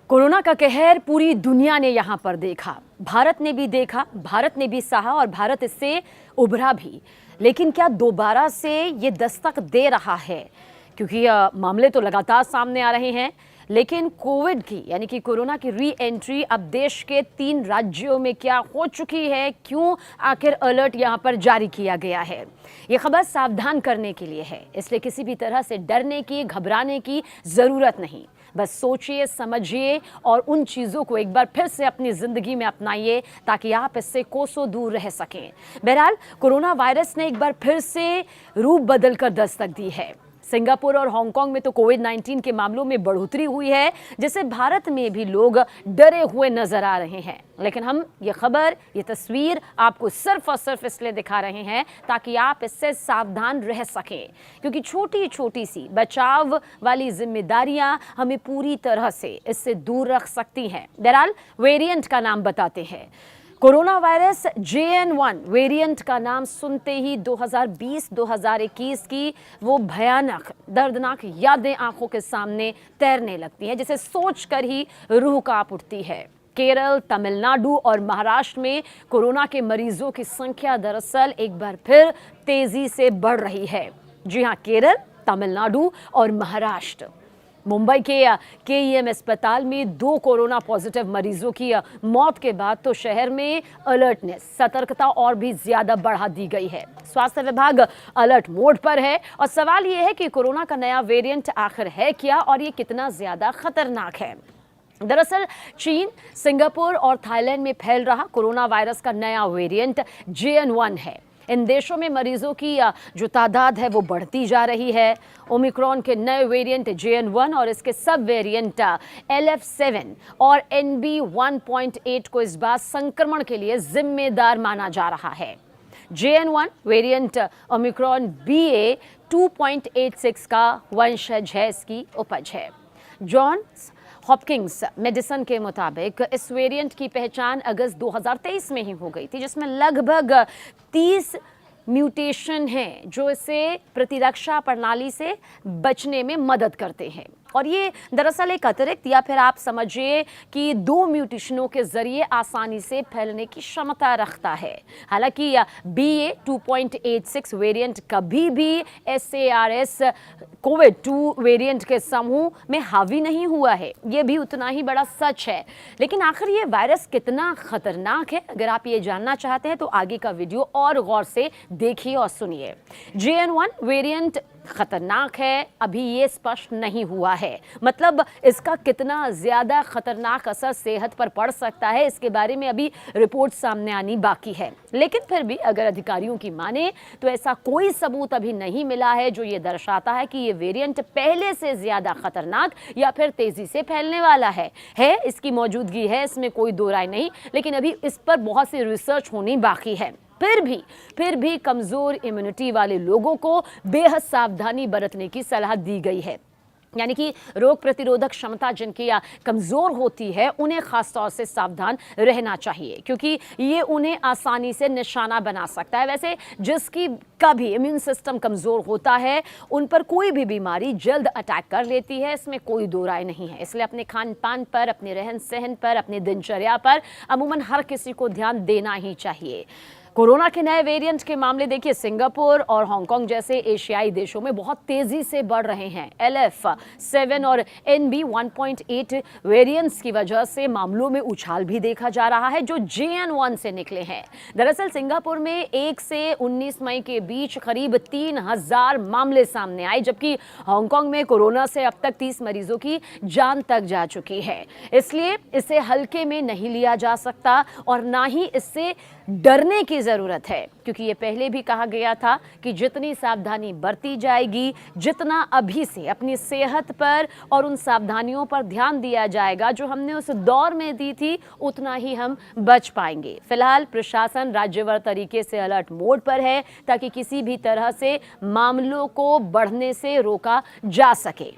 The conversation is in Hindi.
कोरोना का कहर पूरी दुनिया ने यहाँ पर देखा, भारत ने भी देखा, भारत ने भी सहा और भारत इससे उभरा भी। लेकिन क्या दोबारा से ये दस्तक दे रहा है? क्योंकि मामले तो लगातार सामने आ रहे हैं, लेकिन कोविड की यानी कि कोरोना की री एंट्री अब देश के 3 राज्यों में क्या हो चुकी है, क्यों आखिर अलर्ट यहाँ पर जारी किया गया है? ये खबर सावधान करने के लिए है, इसलिए किसी भी तरह से डरने की, घबराने की जरूरत नहीं। बस सोचिए, समझिए और उन चीज़ों को एक बार फिर से अपनी ज़िंदगी में अपनाइए ताकि आप इससे कोसों दूर रह सकें। बहरहाल कोरोना वायरस ने एक बार फिर से रूप बदलकर दस्तक दी है। सिंगापुर और हांगकांग में तो कोविड-19 के मामलों में बढ़ोतरी हुई है, जिससे भारत में भी लोग डरे हुए नजर आ रहे हैं। लेकिन हम ये खबर, ये तस्वीर आपको सिर्फ और सिर्फ इसलिए दिखा रहे हैं ताकि आप इससे सावधान रह सकें, क्योंकि छोटी छोटी सी बचाव वाली जिम्मेदारियां हमें पूरी तरह से इससे दूर रख सकती हैं। बहरहाल वेरिएंट का नाम बताते हैं। कोरोना वायरस JN1 वेरिएंट का नाम सुनते ही 2020-2021 की वो भयानक, दर्दनाक यादें आंखों के सामने तैरने लगती हैं, जिसे सोचकर ही रूह कांप उठती है। केरल, तमिलनाडु और महाराष्ट्र में कोरोना के मरीजों की संख्या दरअसल एक बार फिर तेजी से बढ़ रही है। जी हां, केरल, तमिलनाडु और महाराष्ट्र। मुंबई के KEM अस्पताल में 2 कोरोना पॉजिटिव मरीजों की मौत के बाद तो शहर में अलर्टनेस, सतर्कता और भी ज्यादा बढ़ा दी गई है। स्वास्थ्य विभाग अलर्ट मोड पर है और सवाल यह है कि कोरोना का नया वेरिएंट आखिर है क्या और ये कितना ज्यादा खतरनाक है। दरअसल चीन, सिंगापुर और थाईलैंड में फैल रहा कोरोना वायरस का नया वेरिएंट JN1 है। इन देशों में मरीजों की जो तादाद है वो बढ़ती जा रही है। ओमिक्रॉन के नए वेरिएंट JN1 और इसके सब वेरिएंट LF7 और NB1.8 को इस बार संक्रमण के लिए जिम्मेदार माना जा रहा है। JN1 वेरिएंट ओमिक्रॉन BA2.86 का वंशज है, इसकी उपज है। जॉन्स हॉपकिंस मेडिसन के मुताबिक इस वेरिएंट की पहचान अगस्त 2023 में ही हो गई थी, जिसमें लगभग 30 म्यूटेशन हैं जो इसे प्रतिरक्षा प्रणाली से बचने में मदद करते हैं। और ये दरअसल एक अतिरिक्त या फिर आप समझिए कि 2 म्यूटेशनों के जरिए आसानी से फैलने की क्षमता रखता है। हालांकि BA2.86 वेरिएंट कभी भी SARS कोविड-2 वेरिएंट के समूह में हावी नहीं हुआ है, ये भी उतना ही बड़ा सच है। लेकिन आखिर ये वायरस कितना खतरनाक है, अगर आप ये जानना चाहते हैं तो आगे का वीडियो और गौर से देखिए और सुनिए। JN1 वेरिएंट खतरनाक है, अभी ये स्पष्ट नहीं हुआ है। मतलब इसका कितना ज्यादा खतरनाक असर सेहत पर पड़ सकता है, इसके बारे में अभी रिपोर्ट सामने आनी बाकी है। लेकिन फिर भी अगर अधिकारियों की माने तो ऐसा कोई सबूत अभी नहीं मिला है जो ये दर्शाता है कि ये वेरिएंट पहले से ज्यादा खतरनाक या फिर तेजी से फैलने वाला है। इसकी मौजूदगी है, इसमें कोई दो राय नहीं, लेकिन अभी इस पर बहुत सी रिसर्च होनी बाकी है। फिर भी कमजोर इम्यूनिटी वाले लोगों को बेहद सावधानी बरतने की सलाह दी गई है। यानी कि रोग प्रतिरोधक क्षमता जिनकी कमजोर होती है उन्हें खास तौर से सावधान रहना चाहिए, क्योंकि ये उन्हें आसानी से निशाना बना सकता है। वैसे जिसकी का भी इम्यून सिस्टम कमजोर होता है उन पर कोई भी बीमारी जल्द अटैक कर लेती है, इसमें कोई दो राय नहीं है। इसलिए अपने खान पान पर, अपने रहन सहन पर, अपनी दिनचर्या पर अमूमन हर किसी को ध्यान देना ही चाहिए। कोरोना के नए वेरिएंट के मामले देखिए, सिंगापुर और हांगकांग जैसे एशियाई देशों में बहुत तेजी से बढ़ रहे हैं। LF7 और NB1.8 वेरिएंट्स की वजह से मामलों में उछाल भी देखा जा रहा है जो JN1 से निकले हैं। दरअसल सिंगापुर में 1 से 19 मई के बीच करीब 3000 मामले सामने आए, जबकि हांगकांग में कोरोना से अब तक 30 मरीजों की जान तक जा चुकी है। इसलिए इसे हल्के में नहीं लिया जा सकता और ना ही इससे डरने की जरूरत है, क्योंकि ये पहले भी कहा गया था कि जितनी सावधानी बरती जाएगी, जितना अभी से अपनी सेहत पर और उन सावधानियों पर ध्यान दिया जाएगा जो हमने उस दौर में दी थी, उतना ही हम बच पाएंगे। फिलहाल प्रशासन राज्यवार तरीके से अलर्ट मोड पर है ताकि किसी भी तरह से मामलों को बढ़ने से रोका जा सके।